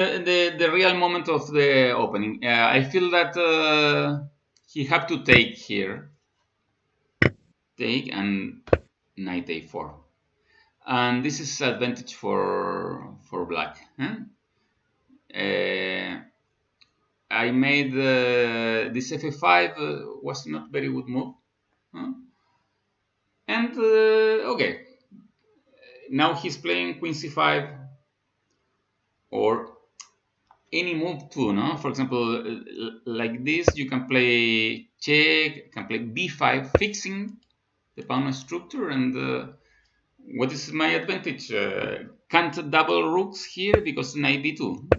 The real moment of the opening. I feel that he have to take here, take and knight a4, and this is advantage for black. Huh? Uh, I made this f5 was not very good move, huh? And okay, now he's playing queen c5 or any move too, no? For example, like this, you can play check, can play b5, fixing the pawn structure. And what is my advantage? Can't double rooks here because knight b2.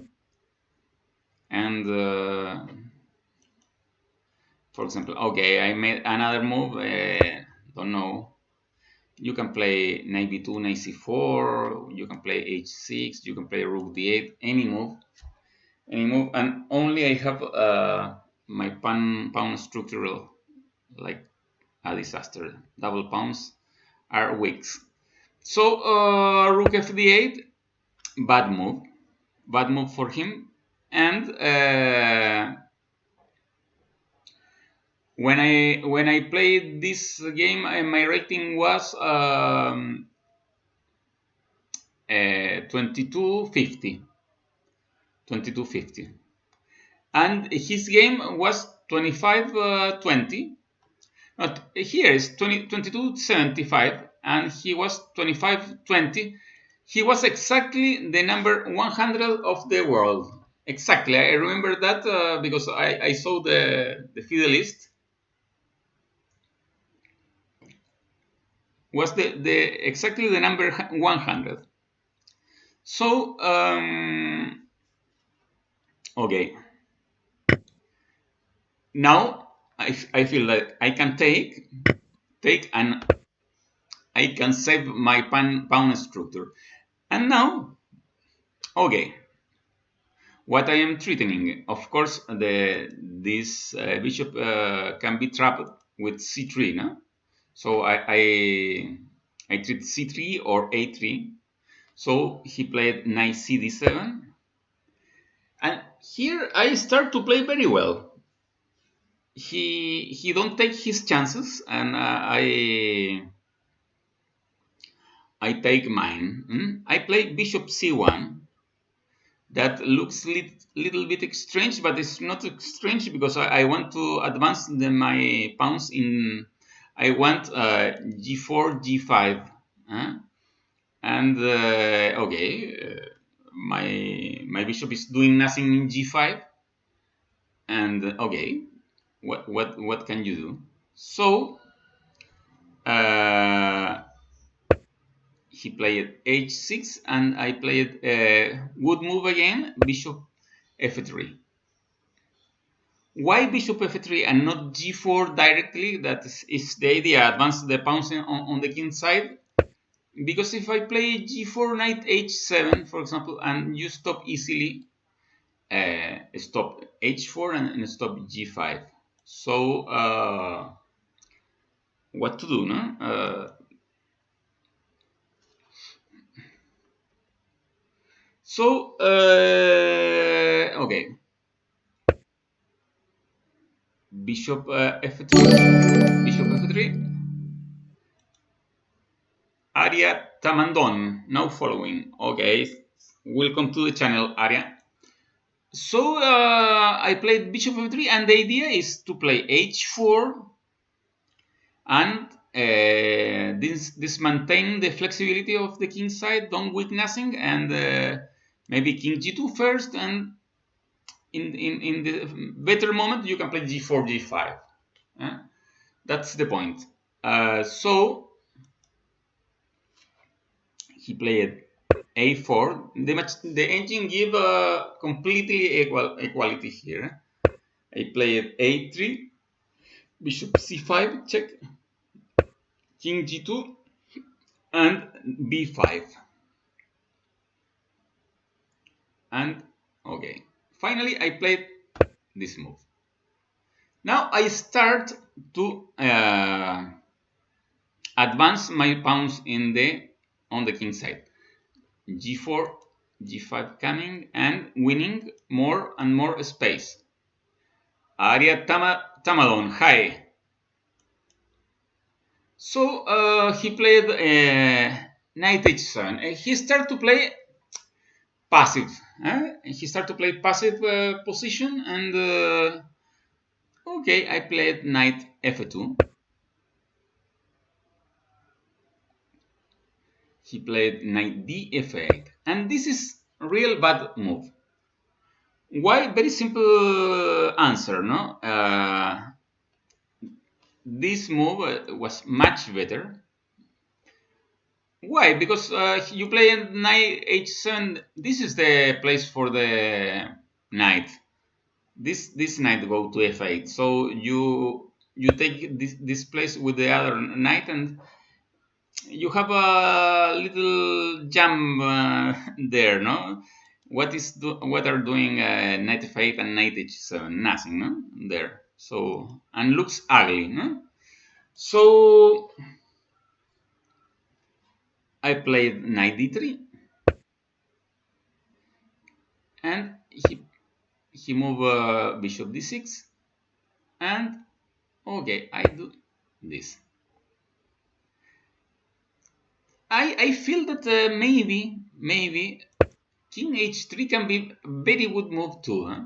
And for example, okay, I made another move. Don't know. You can play knight b2, knight c4. You can play h6. You can play rook d8. Any move, and only I have my pawn structural like a disaster. Double pawns are weak. So rook fd8, bad move for him. And when I played this game, my rating was 2250, 2250, and his game was 2520. Not here is 2275, and he was 2520. He was exactly the number 100 of the world. Exactly, I remember that because I saw the FIDE list. Was the exactly the number 100. So okay, now I feel that I can take and I can save my pawn structure. And now, okay, what I am threatening, of course, this bishop can be trapped with c3, no? So I treat c3 or a3. So he played knight cd7, and here I start to play very well. He don't take his chances, and I take mine. I play bishop c1. That looks little bit strange, but it's not strange because I want to advance my pawns in. I want g4, g5, huh? And okay, my bishop is doing nothing in g5, and okay, what can you do? So uh, he played h6, and I played good move again, bishop f3. Why bishop f3 and not g4 directly? That is the idea, advance the pawns on the king side. Because if I play g4, knight h7, for example, and you stop easily, stop h4 and stop g5. So what to do, no? Okay, bishop f3, bishop f3. Aria Tamandon, now following. Okay, welcome to the channel, Aria. So I played bishop f3, and the idea is to play h4, and this maintain the flexibility of the king side, don't weak nothing, and maybe king g2 first, and in the better moment you can play g4, g5. That's the point. So he played a4. The engine give completely equality here. I played a3, bishop c5, check, king g2, and b5. And okay, finally I played this move. Now I start to advance my pawns on the king side. g4, g5 coming and winning more and more space. Aria Tamalon, hi. So he played knight h7. He started to play passive. He started to play passive position, and okay, I played knight f2. He played knight d f8, and this is real bad move. Why? Very simple answer, no? This move was much better. Why? Because you play knight h7. This is the place for the knight. This knight go to f8. So you take this place with the other knight, and you have a little jam there, no? What are doing knight f8 and knight h7? Nothing, no? There. So and looks ugly, no? So I played knight d3, and he moved bishop d6, and okay, I do this. I feel that maybe king h3 can be very good move too. Huh?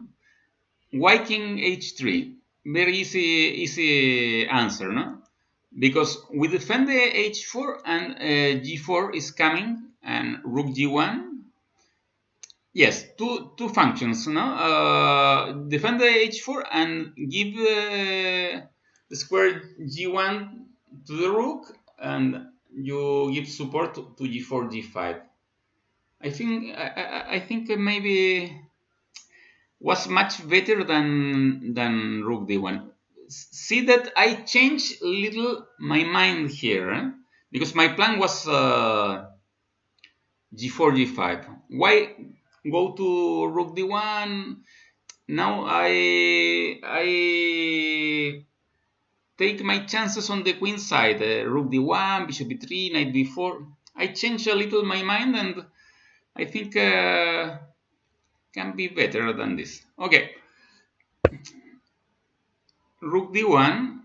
Why king h3? Very easy answer, no? Because we defend the h4 and g4 is coming and rook g1. Yes, two functions, no? Defend the h4 and give the square g1 to the rook, and you give support to g4, g5. I think maybe was much better than rook d1. See that I changed a little my mind here, because my plan was g4, g5. Why go to rook d1? Now I take my chances on the queen side. Rook d1, bishop b3, knight b4. I changed a little my mind, and I think can be better than this. Okay, rook d1,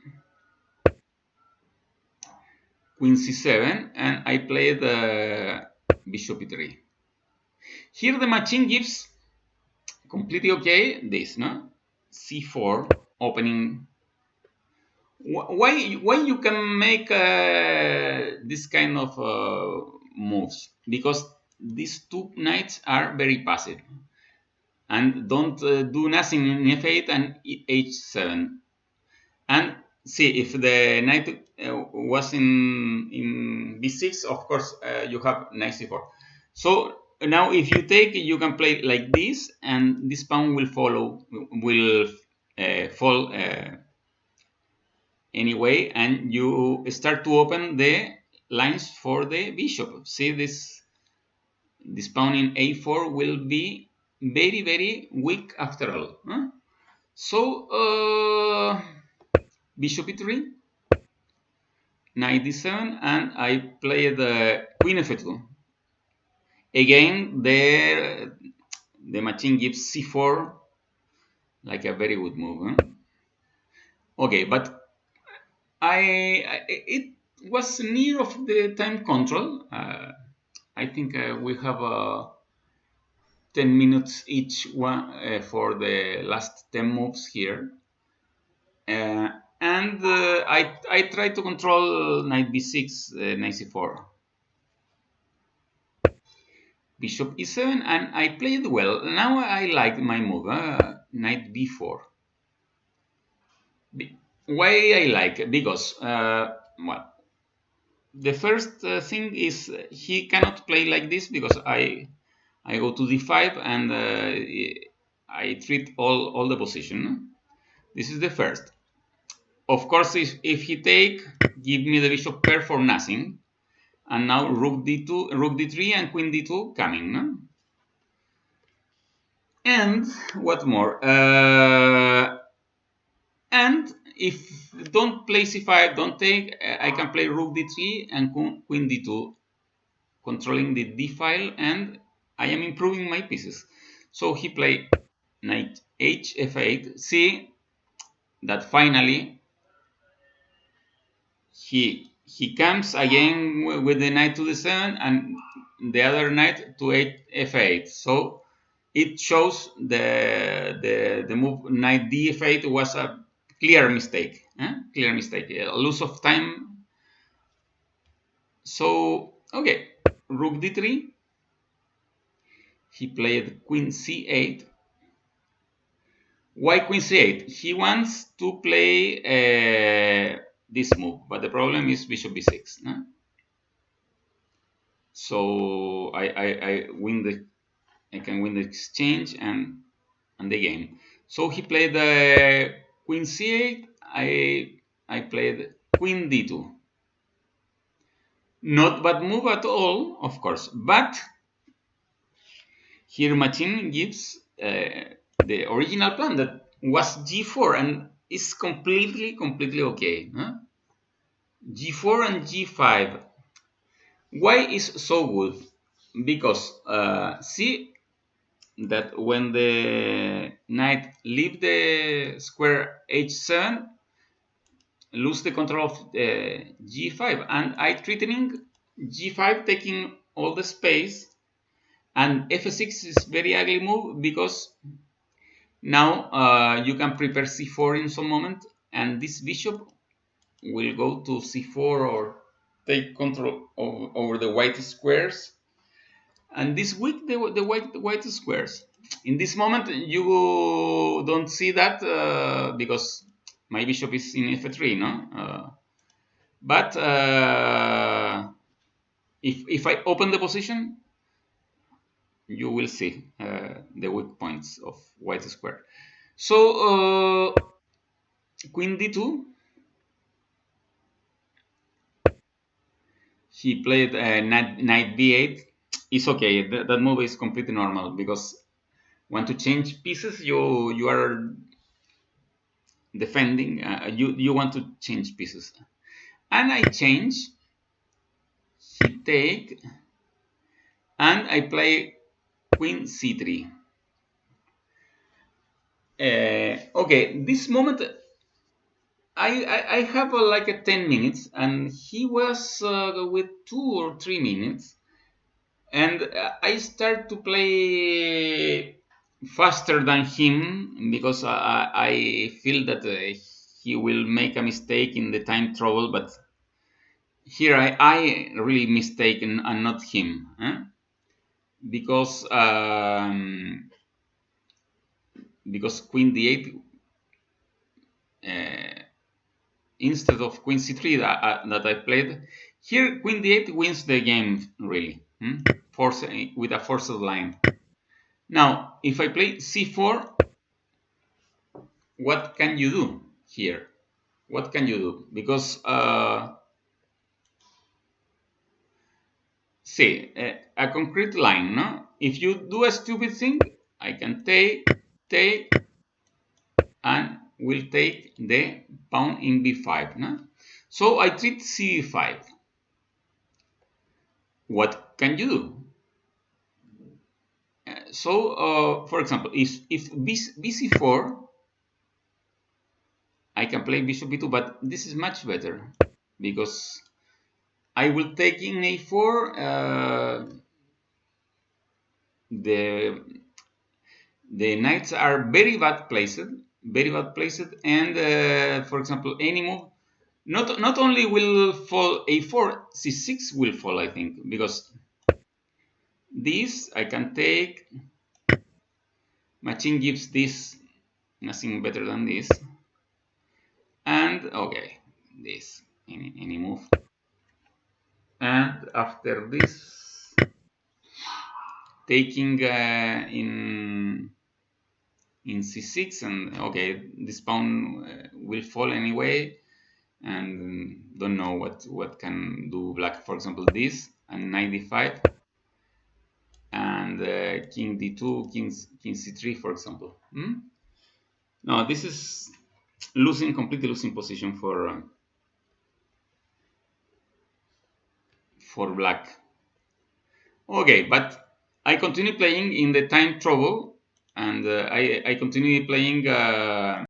queen c7, and I played bishop e3. Here the machine gives completely okay this, no? c4, opening. Why you can make this kind of moves? Because these two knights are very passive and don't do nothing in f8 and h7. And see, if the knight was in b6, of course you have knight c4. So now if you take, you can play like this, and this pawn will fall anyway, and you start to open the lines for the bishop. See, this pawn in a4 will be very weak after all. Huh? So bishop e3, knight d7, and I play the queen f2. Again, the machine gives c4 like a very good move. Huh? Okay, but it was near of the time control. I think we have 10 minutes each one for the last 10 moves here. And I try to control knight b6, knight c4, bishop e7, and I played well. Now I like my move, knight b4. Why I like? Because, well, the first thing is he cannot play like this, because I go to d5 and I treat all the position. This is the first. Of course, if he take, give me the bishop pair for nothing. And now rook d2, rook d3, and queen d2 coming. No? And what more? And if don't play c5, don't take, I can play rook d3 and queen d2, controlling the d file, and I am improving my pieces. So he played knight h f8. See that finally he comes again with the knight to d7 and the other knight to f8. So it shows the move knight df8 was a clear mistake. Clear mistake. A loss of time. So okay, rook d3. He played queen c8. Why queen c8? He wants to play this move, but the problem is bishop b6. No? So I win the I can win the exchange and the game. So he played queen c8. I played queen d2. Not bad move at all, of course, but here machine gives the original plan that was g4 and is completely okay. Huh? g4 and g5. Why is so good? Because see that when the knight leave the square h7, lose the control of g5, and I threatening g5 taking all the space, and f6 is very ugly move because now you can prepare c4 in some moment, and this bishop will go to c4 or take control over the white squares, and this weak the white squares. In this moment, you don't see that because my bishop is in f3, no? But if I open the position, you will see the weak points of white square. So queen d2. He played knight b8. It's okay. That move is completely normal because want to change pieces, you are defending. You want to change pieces, and I change. He take, and I play queen c3. Okay, this moment I have like a 10 minutes, and he was with 2 or 3 minutes, and I start to play faster than him because I feel that he will make a mistake in the time trouble, but here I really mistaken and not him, because because queen d8 instead of queen c3 that I played here, queen d8 wins the game really, force with a forced line. Now if I play c4, what can you do here? What can you do? Because see a concrete line, no? If you do a stupid thing, I can take, and will take the pawn in b5, no? So I treat c5. What can you do? So for example, if bc4, I can play bishop b2, but this is much better because I will take in a4. The knights are very bad placed, and for example, any move, not only will fall a4, c6 will fall, I think, because this I can take. Machine gives this nothing better than this, and okay, this any move, and after this taking in c6, and okay, this pawn will fall anyway, and don't know what can do black. For example, this and knight d5 and king d2, king c3, for example. No, this is completely losing position for black. Okay, but I continue playing in the time trouble, and I continue playing.